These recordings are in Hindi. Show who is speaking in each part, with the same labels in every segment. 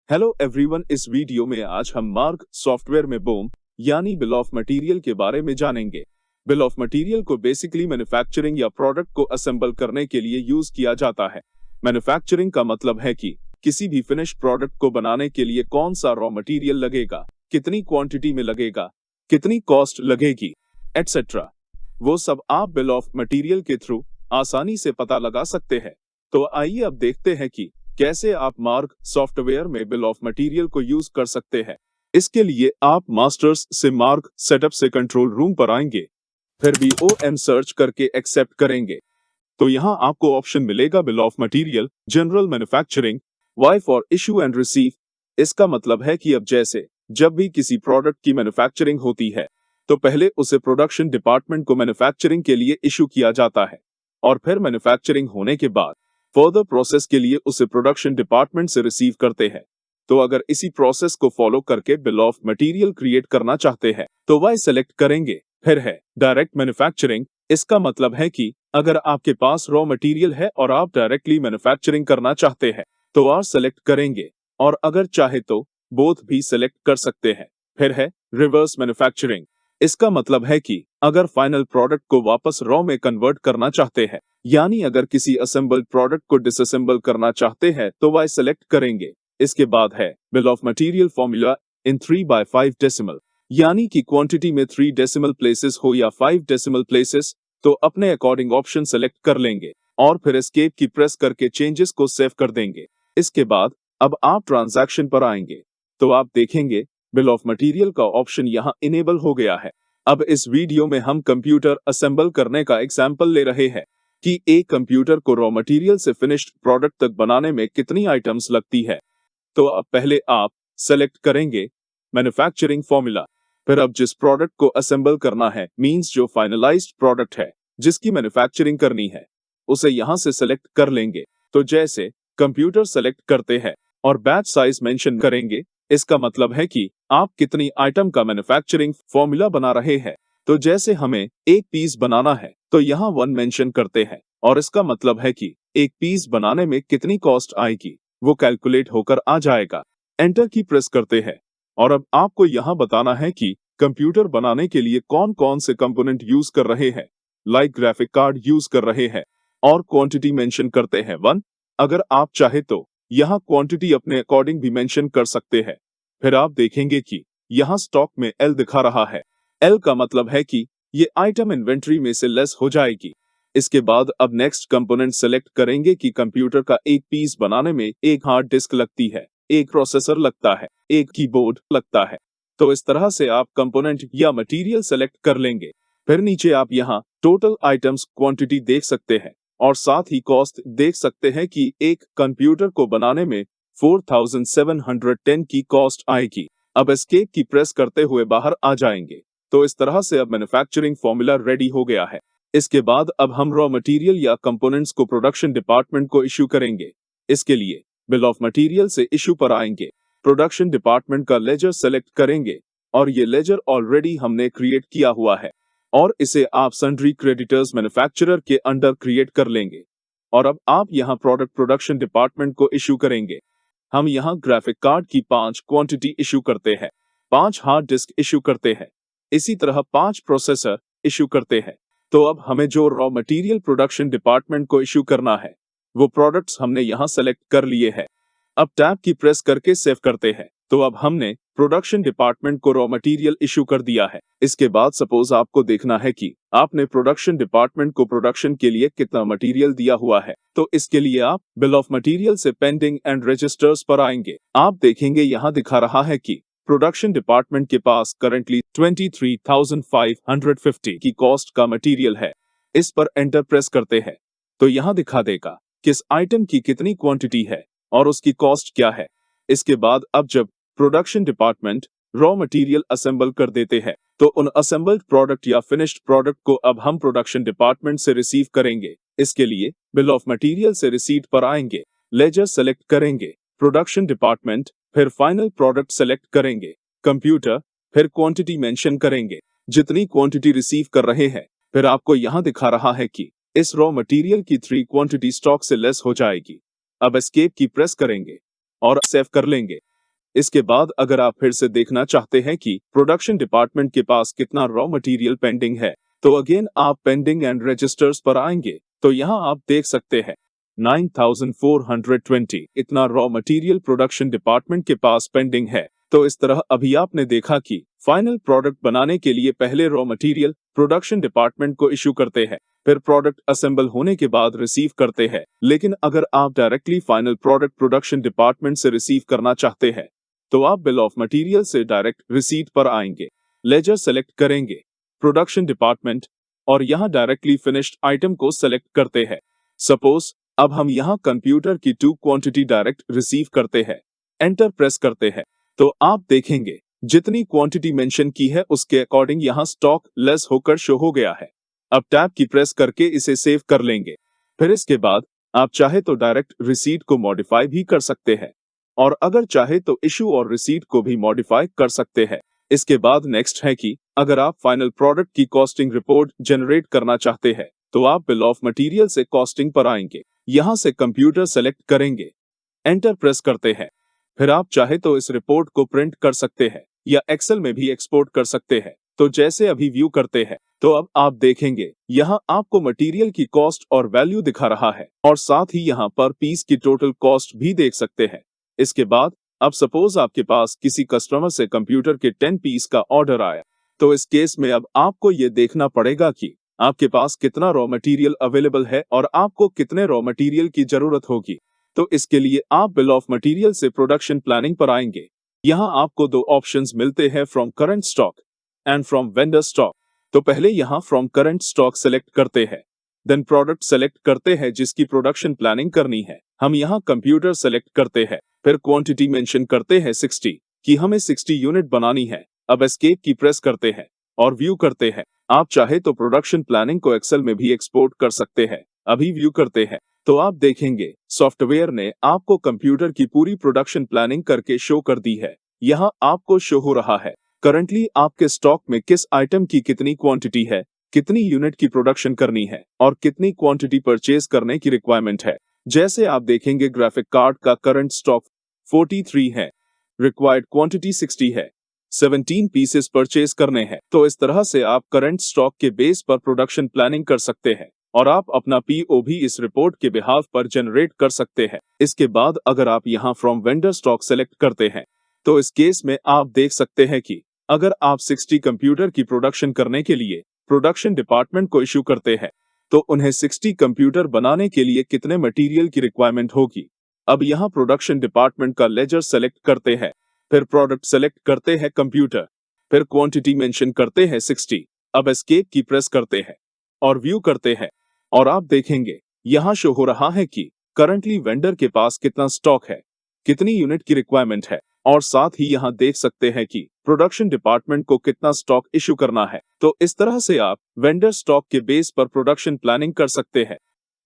Speaker 1: हेलो एवरीवन, इस वीडियो में आज हम मार्क सॉफ्टवेयर में बोम यानी बिल ऑफ मटेरियल के बारे में जानेंगे। बिल ऑफ मटेरियल को बेसिकली मैन्युफैक्चरिंग या प्रोडक्ट को असेंबल करने के लिए यूज किया जाता है। मैन्युफैक्चरिंग का मतलब है कि किसी भी फिनिश प्रोडक्ट को बनाने के लिए कौन सा रॉ मटेरियल लगेगा, कितनी क्वांटिटी में लगेगा, कितनी कॉस्ट लगेगी, एटसेट्रा। वो सब आप बिल ऑफ मटेरियल के थ्रू आसानी से पता लगा सकते हैं। तो आइए अब देखते हैं कि कैसे आप मार्क सॉफ्टवेयर में बिल ऑफ मटेरियल को यूज कर सकते हैं। इसके लिए आप मास्टर्स से मार्क सेटअप से कंट्रोल रूम पर आएंगे, फिर BOM सर्च करके एक्सेप्ट करेंगे। तो यहाँ आपको ऑप्शन मिलेगा bill of material, general manufacturing, Y for issue and receive. इसका मतलब है कि अब जैसे जब भी किसी प्रोडक्ट की मैन्युफैक्चरिंग होती है तो पहले उसे प्रोडक्शन डिपार्टमेंट को मैन्युफैक्चरिंग के लिए इशू किया जाता है और फिर मैन्युफैक्चरिंग होने के बाद फर्दर प्रोसेस के लिए उसे प्रोडक्शन डिपार्टमेंट से रिसीव करते हैं। तो अगर इसी प्रोसेस को फॉलो करके बिल ऑफ मटेरियल क्रिएट करना चाहते हैं तो वाई सेलेक्ट करेंगे। फिर है डायरेक्ट मैन्युफैक्चरिंग। इसका मतलब है कि अगर आपके पास रॉ मटेरियल है और आप डायरेक्टली मैन्युफैक्चरिंग करना चाहते हैं तो आर सेलेक्ट करेंगे, और अगर चाहे तो बोथ भी सेलेक्ट कर सकते हैं। फिर है रिवर्स मैन्युफैक्चरिंग। इसका मतलब है कि अगर फाइनल प्रोडक्ट को वापस रॉ में कन्वर्ट करना चाहते हैं, यानी अगर किसी असेंबल्ड प्रोडक्ट को डिसअसेंबल करना चाहते हैं तो वाई सेलेक्ट करेंगे। इसके बाद है bill of material formula in 3/5 decimal, यानी कि क्वांटिटी में 3 डेसिमल प्लेसेस हो या 5 डेसिमल प्लेसेस, तो अपने अकॉर्डिंग ऑप्शन सेलेक्ट कर लेंगे और फिर एस्केप की प्रेस करके चेंजेस को सेव कर देंगे। इसके बाद अब आप ट्रांजैक्शन पर आएंगे तो आप देखेंगे बिल ऑफ मटेरियल का ऑप्शन यहाँ इनेबल हो गया है। अब इस वीडियो में हम कंप्यूटर असेंबल करने का एग्जाम्पल ले रहे हैं कि एक कंप्यूटर को रॉ मटेरियल से फिनिश्ड प्रोडक्ट तक बनाने में कितनी आइटम्स लगती है। तो अब पहले आप सेलेक्ट करेंगे मैन्युफैक्चरिंग फॉर्मूला। फिर अब जिस प्रोडक्ट को असेंबल करना है, मींस जो फाइनलाइज्ड प्रोडक्ट है जिसकी मैन्युफैक्चरिंग करनी है, उसे यहां से सेलेक्ट कर लेंगे। तो जैसे कंप्यूटर सेलेक्ट करते हैं और बैच साइज मेंशन करेंगे, इसका मतलब है कि आप कितनी आइटम का मैन्युफैक्चरिंग फॉर्मूला बना रहे हैं। तो जैसे हमें एक पीस बनाना है तो यहाँ 1 मेंशन करते हैं, और इसका मतलब है कि एक पीस बनाने में कितनी कॉस्ट आएगी वो कैलकुलेट होकर आ जाएगा। एंटर की प्रेस करते हैं और अब आपको यहाँ बताना है कि कंप्यूटर बनाने के लिए कौन कौन से कंपोनेंट यूज कर रहे हैं। लाइक ग्राफिक कार्ड यूज कर रहे हैं और क्वांटिटी मेंशन करते हैं 1। अगर आप चाहे तो यहाँ क्वांटिटी अपने अकॉर्डिंग भी मेंशन कर सकते हैं। फिर आप देखेंगे कि यहाँ स्टॉक में L दिखा रहा है। L का मतलब है कि ये आइटम इन्वेंट्री में से लेस हो जाएगी। इसके बाद अब नेक्स्ट कंपोनेंट सेलेक्ट करेंगे कि कंप्यूटर का एक पीस बनाने में एक हार्ड डिस्क लगती है, एक प्रोसेसर लगता है, एक कीबोर्ड लगता है। तो इस तरह से आप कंपोनेंट या मटेरियल सेलेक्ट कर लेंगे। फिर नीचे आप यहाँ टोटल आइटम्स क्वांटिटी देख सकते हैं और साथ ही कॉस्ट देख सकते हैं कि एक कंप्यूटर को बनाने में 4710 की कॉस्ट आएगी। अब एस्केप की प्रेस करते हुए बाहर आ जाएंगे। तो इस तरह से अब मैन्युफैक्चरिंग फॉर्मूला रेडी हो गया है। इसके बाद अब हम रॉ मटेरियल या कंपोनेंट्स को प्रोडक्शन डिपार्टमेंट को इश्यू करेंगे। इसके लिए बिल ऑफ मटेरियल से इश्यू पर आएंगे, प्रोडक्शन डिपार्टमेंट का लेजर सेलेक्ट करेंगे, और ये लेजर ऑलरेडी हमने क्रिएट किया हुआ है और इसे आप सन्ड्री क्रेडिटर्स मैन्युफैक्चरर के अंडर क्रिएट कर लेंगे। और अब आप यहाँ प्रोडक्ट प्रोडक्शन डिपार्टमेंट को इश्यू करेंगे। हम यहाँ ग्राफिक कार्ड की 5 क्वांटिटी इश्यू करते हैं, 5 हार्ड डिस्क इश्यू करते हैं, इसी तरह 5 प्रोसेसर इश्यू करते हैं। तो अब हमें जो रॉ मटेरियल प्रोडक्शन डिपार्टमेंट को इश्यू करना है वो प्रोडक्ट्स हमने यहाँ सेलेक्ट कर लिए हैं। अब टैब की प्रेस करके सेव करते हैं। तो अब हमने प्रोडक्शन डिपार्टमेंट को रॉ मटेरियल इश्यू कर दिया है। इसके बाद सपोज आपको देखना है कि आपने प्रोडक्शन डिपार्टमेंट को प्रोडक्शन के लिए कितना मटेरियल दिया हुआ है, तो इसके लिए आप बिल ऑफ मटेरियल से पेंडिंग एंड रजिस्टर्स पर आएंगे। आप देखेंगे यहाँ दिखा रहा है कि प्रोडक्शन डिपार्टमेंट के पास करंटली 23,550 की कॉस्ट का मटेरियल है। इस पर एंटर प्रेस करते हैं तो यहाँ दिखा देगा किस आइटम की कितनी क्वांटिटी है और उसकी कॉस्ट क्या है। इसके बाद अब जब production department raw material assemble कर देते हैं तो उन असेंबल्ड प्रोडक्ट या फिनिश्ड प्रोडक्ट को अब हम प्रोडक्शन डिपार्टमेंट से रिसीव करेंगे। इसके लिए बिल ऑफ मटेरियल से रिसीट पर आएंगे, लेजर सेलेक्ट करेंगे, प्रोडक्शन डिपार्टमेंट, फिर फाइनल प्रोडक्ट सेलेक्ट करेंगे, कंप्यूटर, फिर क्वांटिटी मेंशन करेंगे, जितनी क्वांटिटी रिसीव कर रहे हैं। फिर आपको यहाँ दिखा रहा है कि इस रॉ मटेरियल की 3 क्वांटिटी स्टॉक से लेस हो जाएगी। अब एस्केप की प्रेस करेंगे और सेव कर लेंगे। इसके बाद अगर आप फिर से देखना चाहते हैं कि प्रोडक्शन डिपार्टमेंट के पास कितना रॉ मटेरियल पेंडिंग है, तो अगेन आप पेंडिंग एंड रजिस्टर्स पर आएंगे तो यहाँ आप देख सकते हैं 9420 इतना रॉ मटेरियल प्रोडक्शन डिपार्टमेंट के पास पेंडिंग है। तो इस तरह अभी आपने देखा कि फाइनल प्रोडक्ट बनाने के लिए पहले रॉ मटेरियल प्रोडक्शन डिपार्टमेंट को इशू करते हैं, फिर प्रोडक्ट असेंबल होने के बाद रिसीव करते हैं। लेकिन अगर आप directly final product production department से रिसीव करना चाहते हैं तो आप बिल ऑफ मटेरियल से डायरेक्ट रिसीट पर आएंगे, लेजर सेलेक्ट करेंगे, प्रोडक्शन डिपार्टमेंट और यहाँ डायरेक्टली फिनिश्ड आइटम को सेलेक्ट करते हैं। सपोज अब हम यहाँ कंप्यूटर की 2 क्वांटिटी डायरेक्ट रिसीव करते हैं, एंटर प्रेस करते हैं तो आप देखेंगे जितनी क्वांटिटी मेंशन की है उसके अकॉर्डिंग यहाँ स्टॉक लेस होकर शो हो गया है। अब टैब की प्रेस करके इसे सेव कर लेंगे। फिर इसके बाद आप चाहे तो डायरेक्ट रिसीट को मॉडिफाई भी कर सकते हैं और अगर चाहे तो इशू और रिसीट को भी मॉडिफाई कर सकते हैं। इसके बाद नेक्स्ट है कि अगर आप फाइनल प्रोडक्ट की कॉस्टिंग रिपोर्ट जनरेट करना चाहते हैं तो आप बिल ऑफ मटेरियल से कॉस्टिंग पर आएंगे, यहाँ से कंप्यूटर सेलेक्ट करेंगे, एंटर प्रेस करते हैं। फिर आप चाहे तो इस रिपोर्ट को प्रिंट कर सकते हैं या एक्सेल में भी एक्सपोर्ट कर सकते हैं। तो जैसे अभी व्यू करते हैं तो अब आप देखेंगे यहाँ आपको मटेरियल की कॉस्ट और वैल्यू दिखा रहा है और साथ ही यहाँ पर पीस की टोटल कॉस्ट भी देख सकते हैं। इसके बाद अब सपोज आपके पास किसी कस्टमर से कंप्यूटर के 10 पीस का ऑर्डर आया, तो इस केस में अब आपको ये देखना पड़ेगा कि आपके पास कितना रॉ मटेरियल अवेलेबल है और आपको कितने रॉ मटेरियल की जरूरत होगी। तो इसके लिए आप बिल ऑफ मटेरियल से प्रोडक्शन प्लानिंग पर आएंगे। यहाँ आपको 2 ऑप्शंस मिलते हैं, from current stock and from vendor stock. तो पहले यहाँ फ्रॉम करंट स्टॉक सेलेक्ट करते हैं, देन प्रोडक्ट सेलेक्ट करते हैं जिसकी प्रोडक्शन प्लानिंग करनी है। हम यहाँ कंप्यूटर सेलेक्ट करते हैं, फिर क्वांटिटी मेंशन करते हैं 60 कि हमें 60 यूनिट बनानी है। अब एस्केप की प्रेस करते हैं और व्यू करते हैं। आप चाहे तो प्रोडक्शन प्लानिंग को एक्सेल में भी एक्सपोर्ट कर सकते हैं। अभी व्यू करते हैं तो आप देखेंगे सॉफ्टवेयर ने आपको कंप्यूटर की पूरी प्रोडक्शन प्लानिंग करके शो कर दी है। यहाँ आपको शो हो रहा है करंटली आपके स्टॉक में किस आइटम की कितनी क्वांटिटी है, कितनी यूनिट की प्रोडक्शन करनी है और कितनी क्वांटिटी परचेज करने की रिक्वायरमेंट है। जैसे आप देखेंगे ग्राफिक कार्ड का करंट स्टॉक 43 है, रिक्वायर्ड क्वांटिटी 60 है, 17 पीसेस परचेज करने हैं। तो इस तरह से आप करंट स्टॉक के बेस पर प्रोडक्शन प्लानिंग कर सकते हैं और आप अपना पीओ भी इस रिपोर्ट के बिहाफ पर जनरेट कर सकते हैं। इसके बाद अगर आप यहाँ फ्रॉम वेंडर स्टॉक सेलेक्ट करते हैं तो इस केस में आप देख सकते हैं कि अगर आप 60 कंप्यूटर की प्रोडक्शन करने के लिए प्रोडक्शन डिपार्टमेंट को इशू करते हैं तो उन्हें 60 कंप्यूटर बनाने के लिए कितने मटेरियल की रिक्वायरमेंट होगी। अब यहाँ प्रोडक्शन डिपार्टमेंट का लेजर सेलेक्ट करते हैं, फिर प्रोडक्ट सेलेक्ट करते हैं कंप्यूटर, फिर क्वांटिटी मेंशन करते हैं 60। अब एस्केप की प्रेस करते हैं और व्यू करते हैं और आप देखेंगे यहाँ शो हो रहा है कि करंटली वेंडर के पास कितना स्टॉक है, कितनी यूनिट की रिक्वायरमेंट है और साथ ही यहाँ देख सकते हैं कि प्रोडक्शन डिपार्टमेंट को कितना स्टॉक इशू करना है। तो इस तरह से आप वेंडर स्टॉक के बेस पर प्रोडक्शन प्लानिंग कर सकते हैं।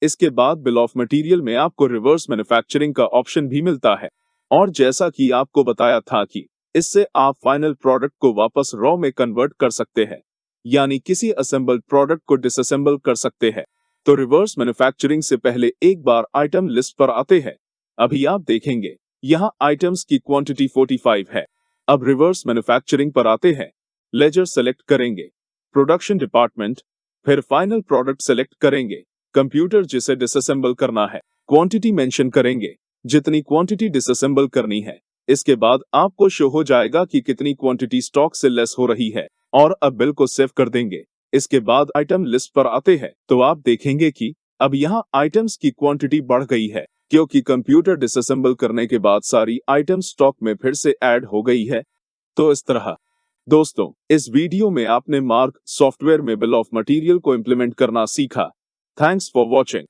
Speaker 1: इसके बाद बिल ऑफ मटेरियल में आपको रिवर्स मैन्युफैक्चरिंग का ऑप्शन भी मिलता है और जैसा कि आपको बताया था कि इससे आप फाइनल प्रोडक्ट को वापस रॉ में कन्वर्ट कर सकते हैं, यानी किसी असेंबल्ड प्रोडक्ट को डिसअसेंबल कर सकते हैं। तो रिवर्स मैन्युफैक्चरिंग से पहले एक बार आइटम लिस्ट पर आते हैं। अभी आप देखेंगे यहाँ आइटम्स की क्वांटिटी 45 है। अब रिवर्स मैन्युफैक्चरिंग पर आते हैं, लेजर सेलेक्ट करेंगे, प्रोडक्शन डिपार्टमेंट, फिर फाइनल प्रोडक्ट सेलेक्ट करेंगे, कंप्यूटर जिसे डिसअसेंबल करना है, क्वांटिटी मेंशन करेंगे जितनी क्वांटिटी डिसअसेंबल करनी है। इसके बाद आपको शो हो जाएगा कि कितनी क्वांटिटी स्टॉक से लेस हो रही है और अब बिल को सेव कर देंगे। इसके बाद आइटम लिस्ट पर आते हैं तो आप देखेंगे कि अब यहाँ आइटम्स की क्वांटिटी बढ़ गई है क्योंकि कंप्यूटर डिसअसेंबल करने के बाद सारी आइटम स्टॉक में फिर से ऐड हो गई है। तो इस तरह दोस्तों इस वीडियो में आपने मार्क सॉफ्टवेयर में बिल ऑफ मटेरियल को इम्प्लीमेंट करना सीखा। Thanks for watching.